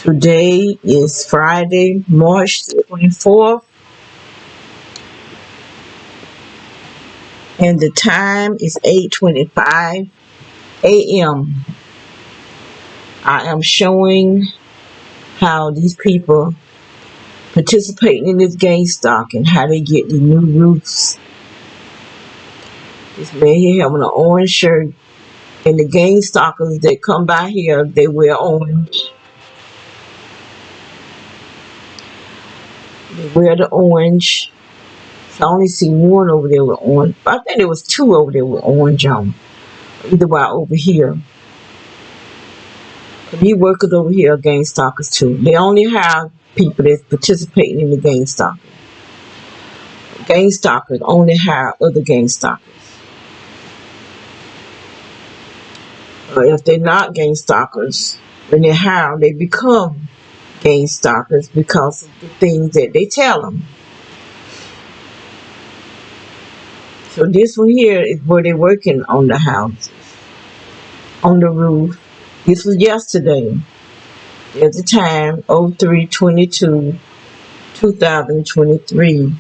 Today is Friday, March 24th, and the time is 8:25 a.m. I am showing how these people participating in this game stock and how they get the new roofs. This man here having an orange shirt, and the game stalkers that come by here, they wear orange. They wear the orange. So I only see one over there with orange. I think there was two over there with orange on. Either way, over here. These workers over here are game stalkers too. They only have people that's participating in the game stalking. Game stalkers only hire other game stalkers. If they're not game stalkers, when they hire, they become game stalkers because of the things that they tell them. So this one here is where they're working on the houses, on the roof. This was yesterday. There's the time, 03/22/2023.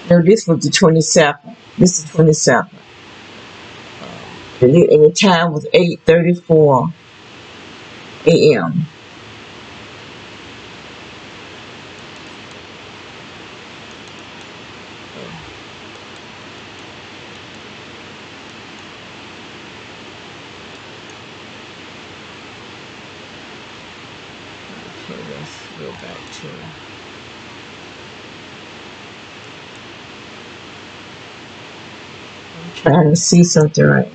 No, this was the 27th. This is 27th. And the time was 8:34 a.m. Okay, let's go back to... I'm trying to see something right now.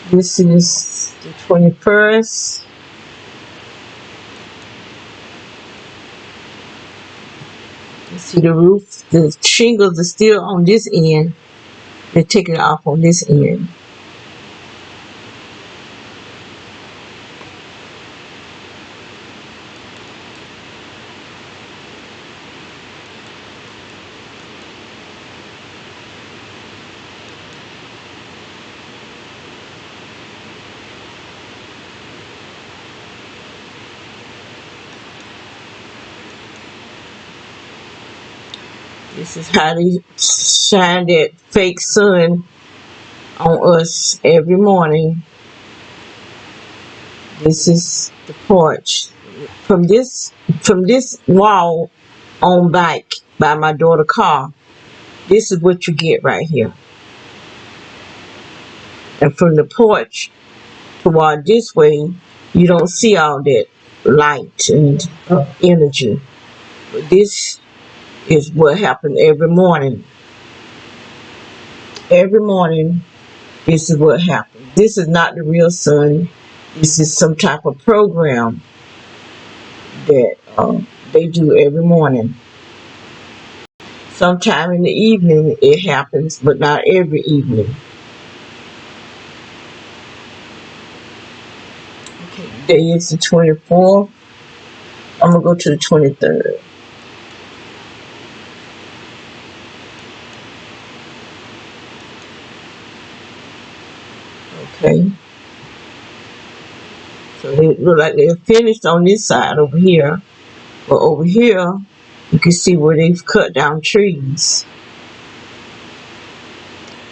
This is the 21st. You see the roof, the shingles are still on this end. They're taking it off on this end. This is how they shine that fake sun on us every morning. This is the porch. From this wall on back by my daughter's car, this is what you get right here. And from the porch toward this way, you don't see all that light and energy. But this is what happened every morning. Every morning, this is what happened. This is not the real sun. This is some type of program that they do every morning. Sometime in the evening it happens, but not every evening. Okay, today is the 24th. I'm going to go to the 23rd. Okay. So they look like they're finished on this side over here. But over here, you can see where they've cut down trees.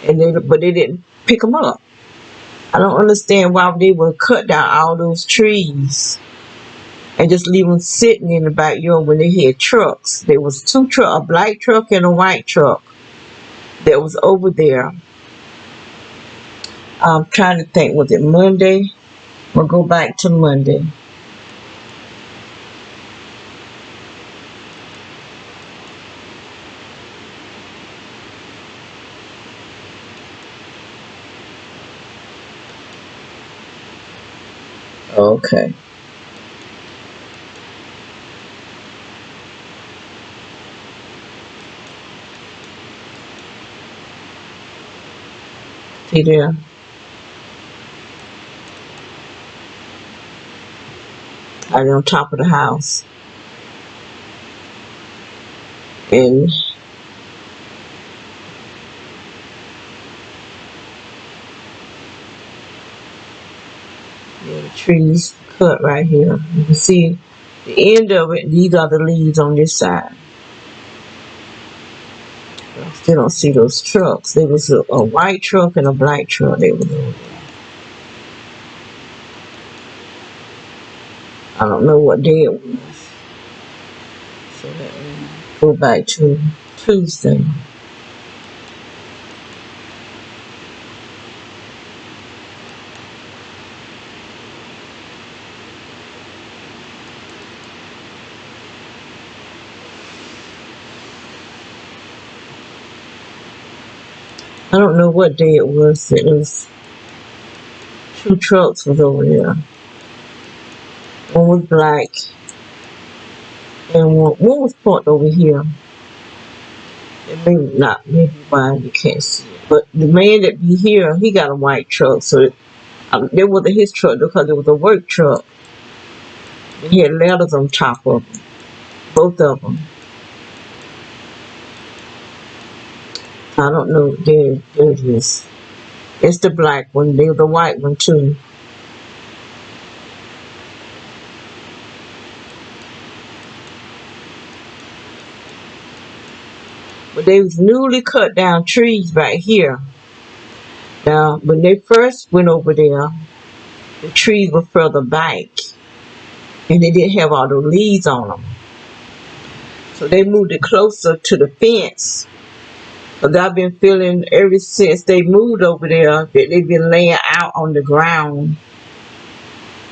But they didn't pick them up. I don't understand why they would cut down all those trees and just leave them sitting in the backyard when they had trucks. There was two trucks, a black truck and a white truck that was over there. I'm trying to think, was it Monday? We'll go back to Monday. Okay. See there? Right on top of the house. And yeah, the trees cut right here. You can see the end of it. These are the leaves on this side. I still don't see those trucks. There was a white truck and a black truck. They were over there. I don't know what day it was. So let me go back to Tuesday. I don't know what day it was. It was two trucks was over there. One was black and one was parked over here. It may not, maybe why you can't see it. But the man that be here, he got a white truck. So it wasn't his truck because it was a work truck. He had letters on top of them, both of them. I don't know. There it is. It's the black one. There's the white one too. But they was newly cut down trees right here. Now, when they first went over there, the trees were further back, and they didn't have all the leaves on them. So they moved it closer to the fence. Because I've been feeling ever since they moved over there that they've been laying out on the ground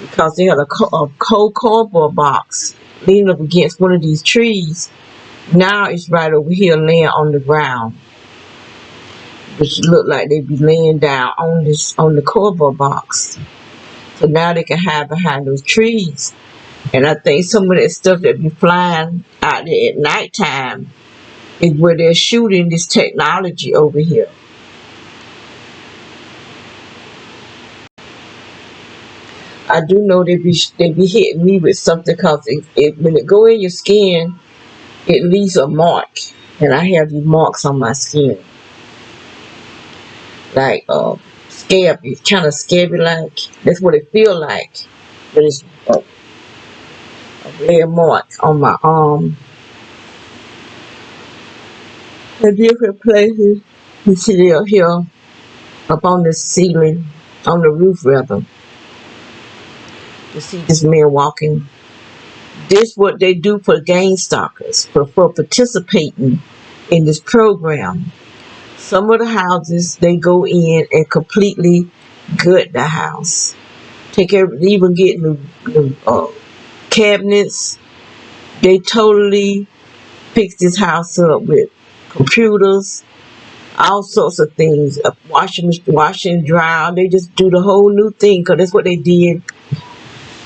because they had a cold cardboard box leaning up against one of these trees. Now it's right over here laying on the ground, which look like they be laying down on the cardboard box. So now they can hide behind those trees. And I think some of that stuff that be flying out there at nighttime is where they're shooting this technology over here. I do know they be hitting me with something because when it go in your skin, it leaves a mark, and I have these marks on my skin, like scab. It's kind of scabby like. That's what it feel like, but it's a red mark on my arm. In different places, you see they're here up on the ceiling, on the roof rather. You see this man walking. This what they do for game stalkers, for participating in this program. Some of the houses, they go in and completely gut the house. Even get new cabinets. They totally fix this house up with computers, all sorts of things. Washing, dry. They just do the whole new thing because that's what they did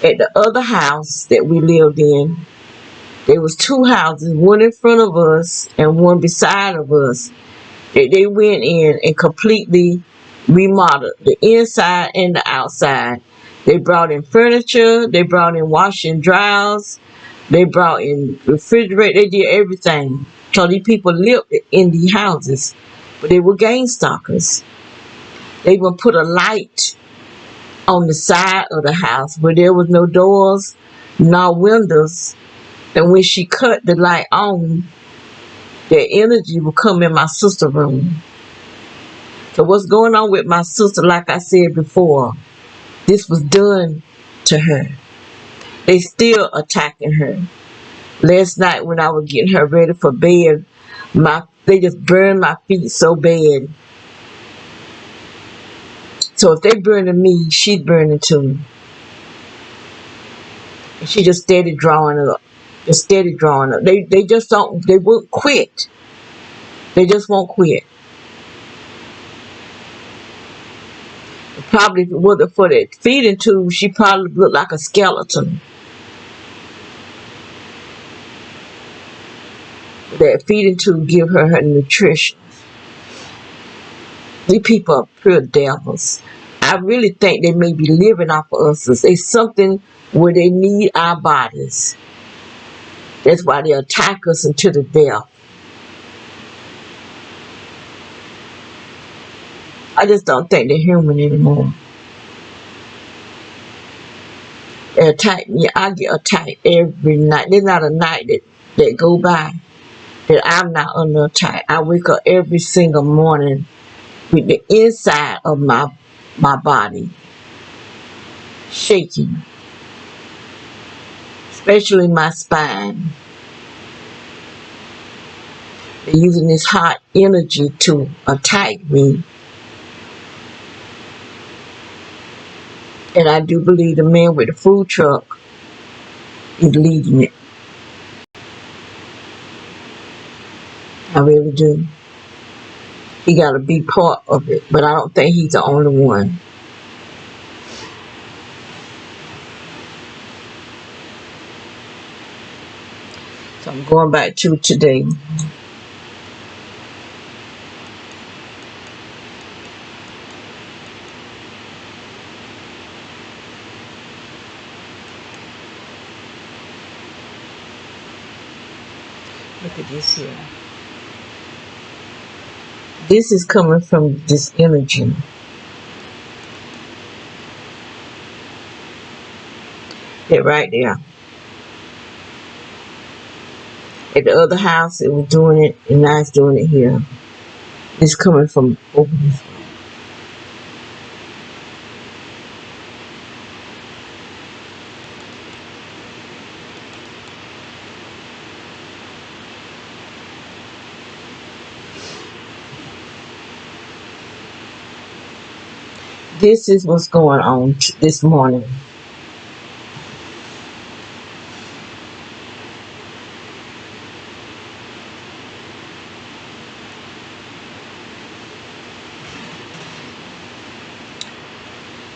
at the other house that we lived in. There was two houses, one in front of us and one beside of us. They went in and completely remodeled the inside and the outside. They brought in furniture. They brought in washing dryers. They brought in refrigerator. They did everything. So these people lived in these houses, but they were game stalkers. They even put a light on the side of the house where there was no doors, no windows. And when she cut the light on, the energy would come in my sister's room. So what's going on with my sister, like I said before, this was done to her. They still attacking her. Last night when I was getting her ready for bed, they just burned my feet so bad. So if they burning me, she's burning too. And she just steady drawing up. Just steady drawing up. They just don't, they won't quit. They just won't quit. Probably if it wasn't for that feeding tube, she probably looked like a skeleton. That feeding tube give her nutrition. These people are pure devils. I really think they may be living off of us. It's something where they need our bodies. That's why they attack us until the death. I just don't think they're human anymore. They attack me. I get attacked every night. There's not a night that go by that I'm not under attack. I wake up every single morning with the inside of my body shaking, especially my spine. They're using this hot energy to attack me. And I do believe the man with the food truck is leading it. I really do. He got to be part of it, but I don't think he's the only one. So I'm going back to today. Look at this here. This is coming from this energy. That right there. At the other house, it was doing it, and now it's doing it here. It's coming from over this way. This is what's going on this morning.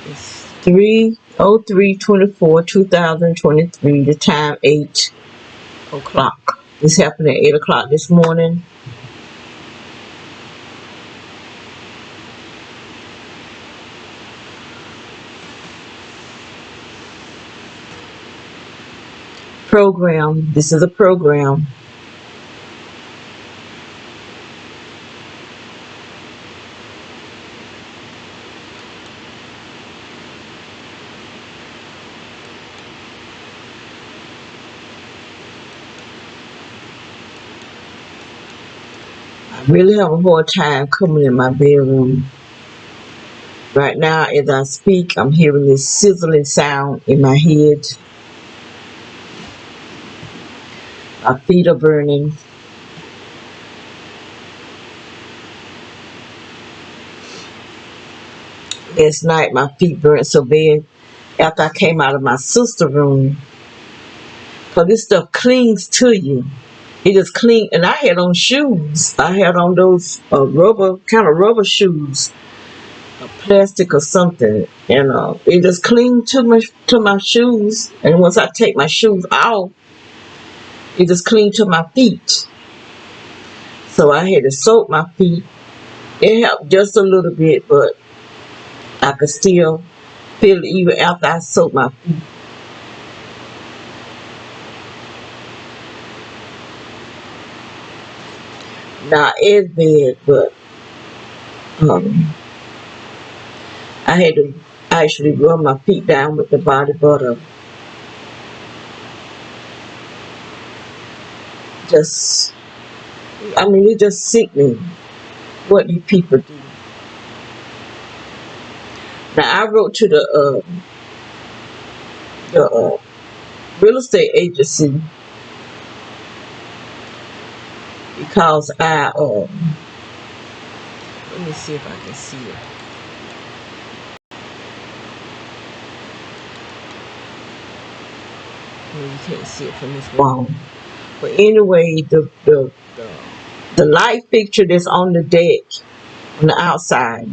It's 3/03/24/2023. The time 8 o'clock. This happened at 8 o'clock this morning. Program. This is a program. I really have a hard time coming in my bedroom. Right now, as I speak, I'm hearing this sizzling sound in my head. My feet are burning. Last night, my feet burned so bad after I came out of my sister's room. Because this stuff clings to you. It just cling, and I had on shoes. I had on those rubber shoes, plastic or something, and it just cling to my shoes. And once I take my shoes off, it just cling to my feet. So I had to soak my feet. It helped just a little bit, but I could still feel it even after I soaked my feet. Not as bad, but I had to actually rub my feet down with the body butter. It just sickening what these people do. Now I wrote to the real estate agency because let me see if I can see it. Well, you can't see it from this wall. But anyway, the light fixture that's on the deck on the outside,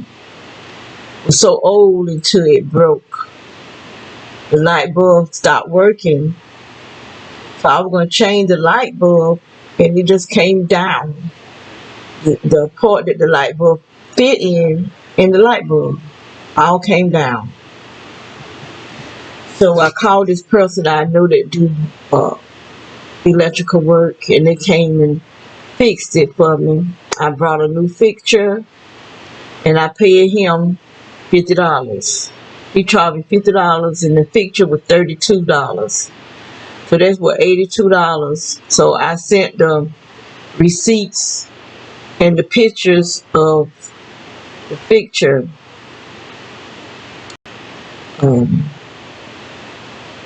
was so old until it broke. The light bulb stopped working. So I was going to change the light bulb, and it just came down. The part that the light bulb fit in the light bulb, all came down. So I called this person I know that do electrical work, and they came and fixed it for me. I brought a new fixture, and I paid him $50. He charged me $50, and the fixture was $32. So that's what, $82. So I sent the receipts and the pictures of the fixture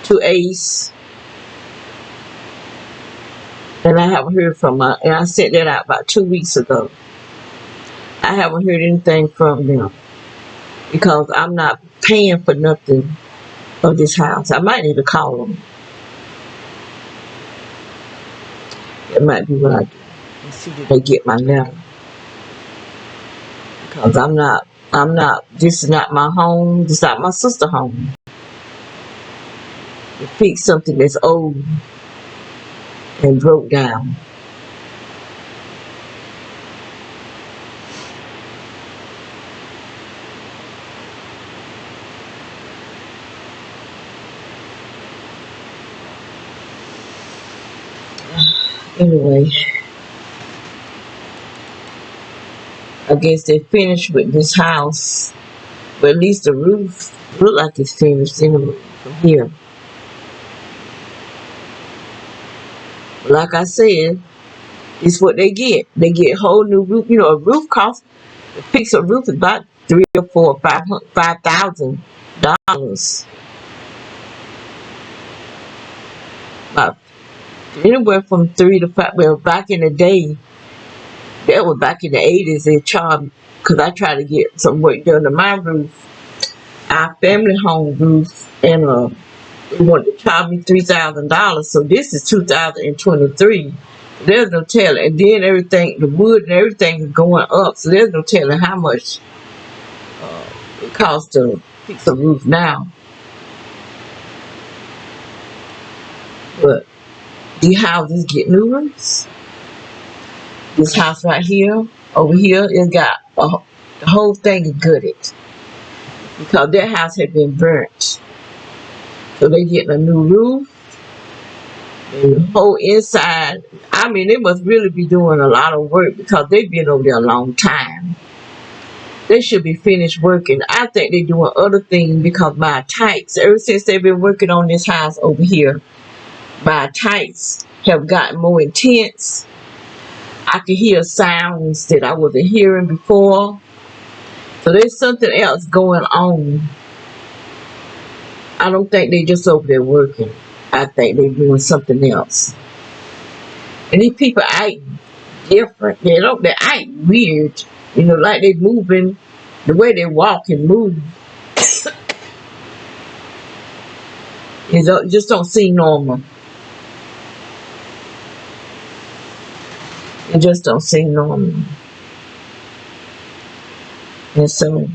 to Ace, and I haven't heard from her. And I sent that out about 2 weeks ago. I haven't heard anything from them because I'm not paying for nothing of this house. I might need to call them. That might be what I do. And see that they get my letter. Because I'm not, this is not my home. This is not my sister's home. To fix something that's old and broke down. Anyway, I guess they finished with this house, but at least the roof look like it's finished anyway from here. Like I said, it's what they get. They get a whole new roof. You know, a roof cost to fix a roof is about $3,000 or $5,000. About anywhere from 3 to 5. Well, back in the day, that was back in the 80s. They charged, because I tried to get some work done to my roof, our family home roof, and they wanted to charge me $3,000. So this is 2023. There's no telling. And then everything, the wood and everything is going up. So there's no telling how much it costs to fix a roof now. But these houses get new roofs. This house right here, over here, it got the whole thing is gutted because their house had been burnt. So they getting a new roof. The whole inside, I mean, they must really be doing a lot of work because they've been over there a long time. They should be finished working. I think they're doing other things because my tights, ever since they've been working on this house over here, my tights have gotten more intense. I can hear sounds that I wasn't hearing before. So there's something else going on. I don't think they just over there working. I think they're doing something else. And these people act different. They act weird. You know, like they moving, the way they walk and move. It just don't seem normal. It just don't seem normal. And so,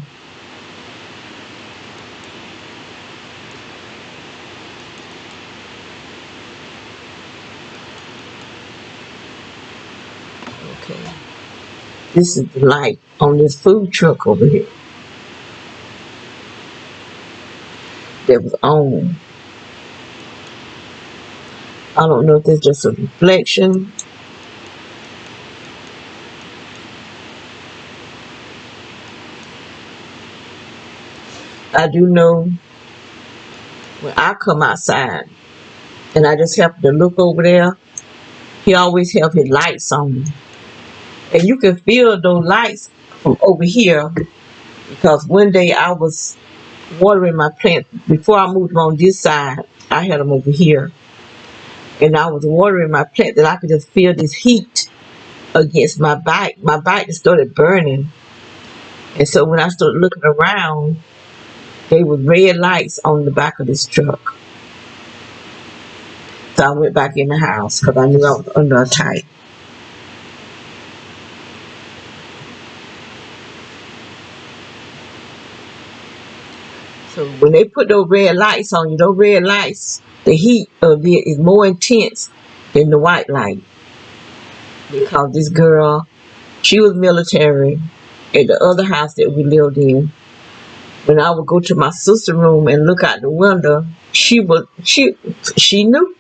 okay. This is the light on this food truck over here that was on. I don't know if it's just a reflection. I do know when I come outside and I just happen to look over there, he always have his lights on. And you can feel those lights from over here because one day I was watering my plants. Before I moved on this side, I had them over here. And I was watering my plant, and I could just feel this heat against my bike. My bike just started burning. And so when I started looking around, there was red lights on the back of this truck. So I went back in the house because I knew I was under attack. So when they put those red lights on you, those red lights, the heat of it is more intense than the white light. Because this girl, she was military at the other house that we lived in. When I would go to my sister's room and look out the window, she knew.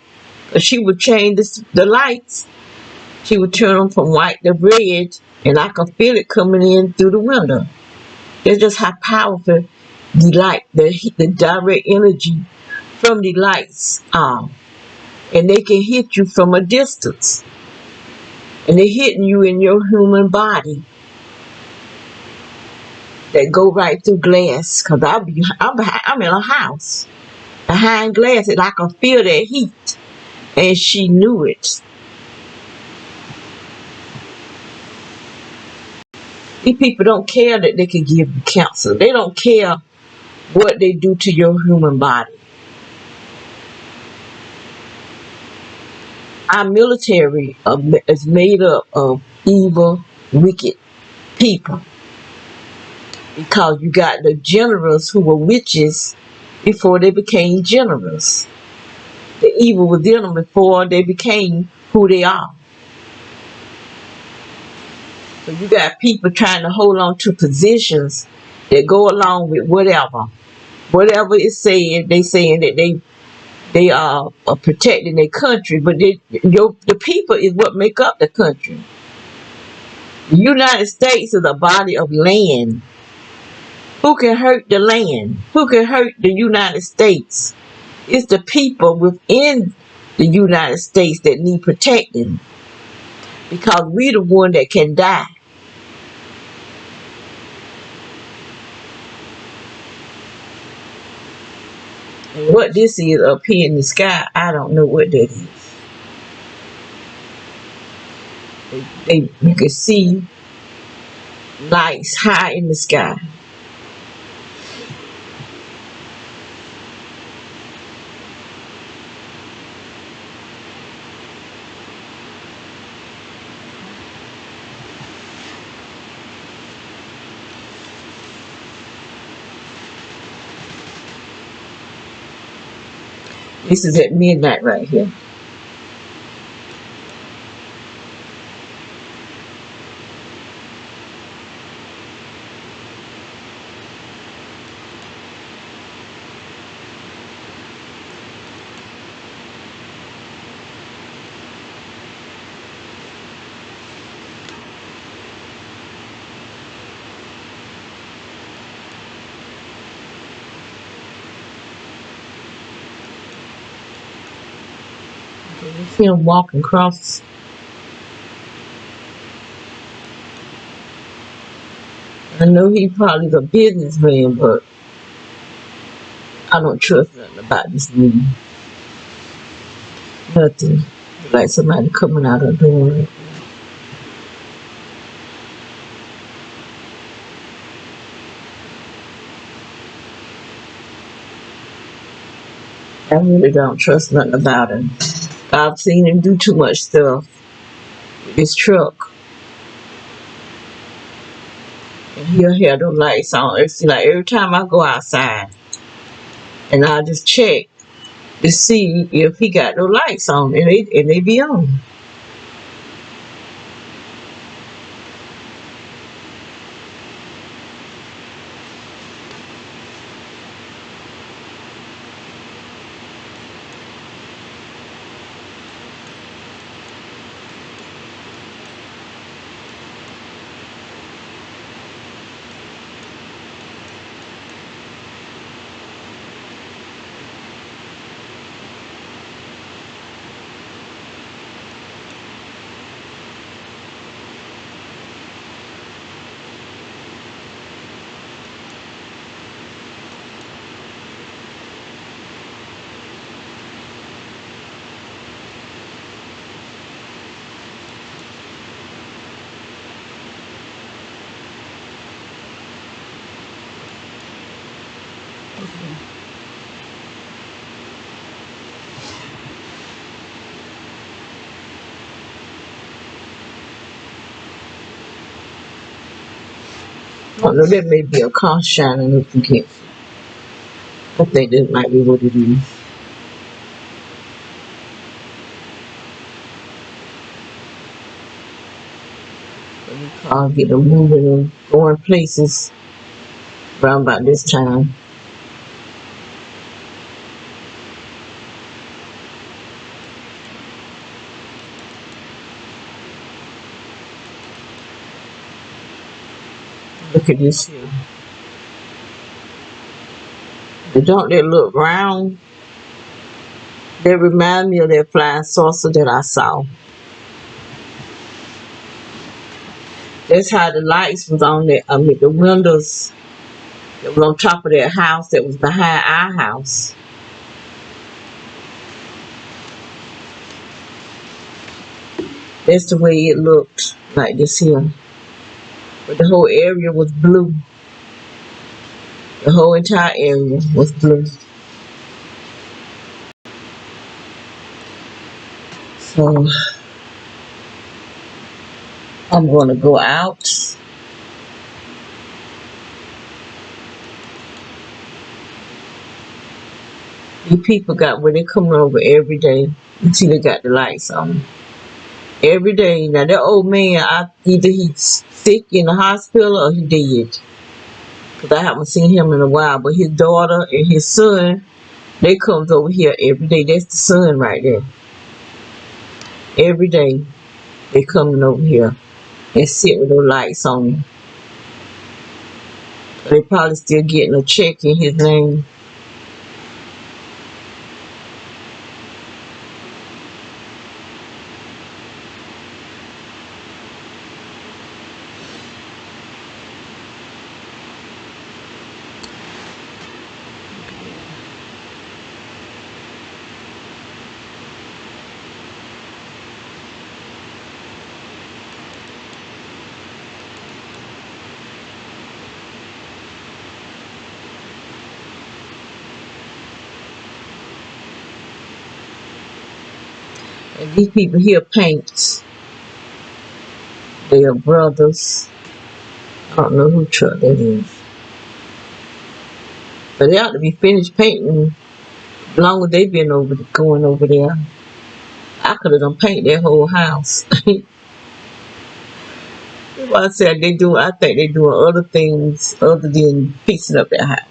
She would change the lights. She would turn them from white to red, and I could feel it coming in through the window. That's just how powerful the light, the direct energy from the lights are. And they can hit you from a distance. And they're hitting you in your human body. They go right through glass. Because I'm in a house behind glass, and I can feel that heat. And she knew it. These people don't care that they can give you cancer. They don't care what they do to your human body. Our military is made up of evil, wicked people. Because you got the generals who were witches before they became generals. The evil within them before they became who they are. So you got people trying to hold on to positions that go along with whatever. Whatever is said, they saying that they are protecting their country, but the people is what make up the country. The United States is a body of land. Who can hurt the land? Who can hurt the United States? It's the people within the United States that need protecting. Because we the one that can die. And what this is up here in the sky, I don't know what that is. You can see lights high in the sky. This is at midnight right here. You see him walking across. I know he probably a businessman, but I don't trust nothing about this man. Nothing. Like somebody coming out of the door. I really don't trust nothing about him. I've seen him do too much stuff with his truck. And he'll have the lights on. It's like every time I go outside and I just check to see if he got no lights on, and they be on. I don't know, there may be a car shining up against. I think that might be what it is. I'll get them moving and going places around about this time. Look at this here. Don't they look round? They remind me of that flying saucer that I saw. That's how the lights was on there. I mean, the windows that was on top of that house that was behind our house. That's the way it looked, like this here. But the whole area was blue. The whole entire area was blue. So I'm going to go out. These people got where they coming over every day until they got the lights on. Every day. Now that old man, either he's sick in the hospital or he dead. Cause I haven't seen him in a while. But his daughter and his son, they comes over here every day. That's the son right there. Every day they coming over here and sit with those lights on. They probably still getting a check in his name. And these people here paint. They are brothers. I don't know who truck that is. But they ought to be finished painting long as they been going over there. I could have done paint their whole house. That's why I said I think they doing other things other than fixing up their house.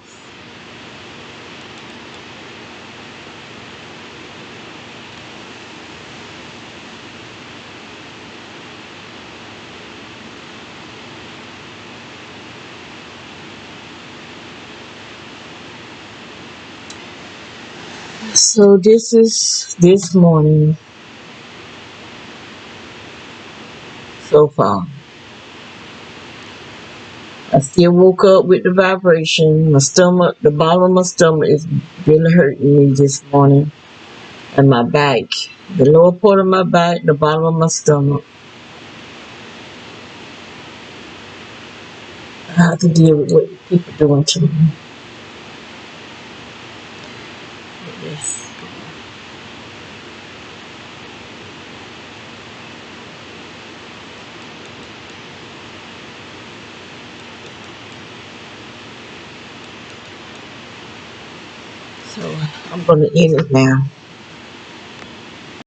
So this is this morning so far. I still woke up with the vibration. My stomach, the bottom of my stomach is really hurting me this morning. And my back. The lower part of my back, the bottom of my stomach. I have to deal with what people doing to me. Yes. So I'm going to end it now.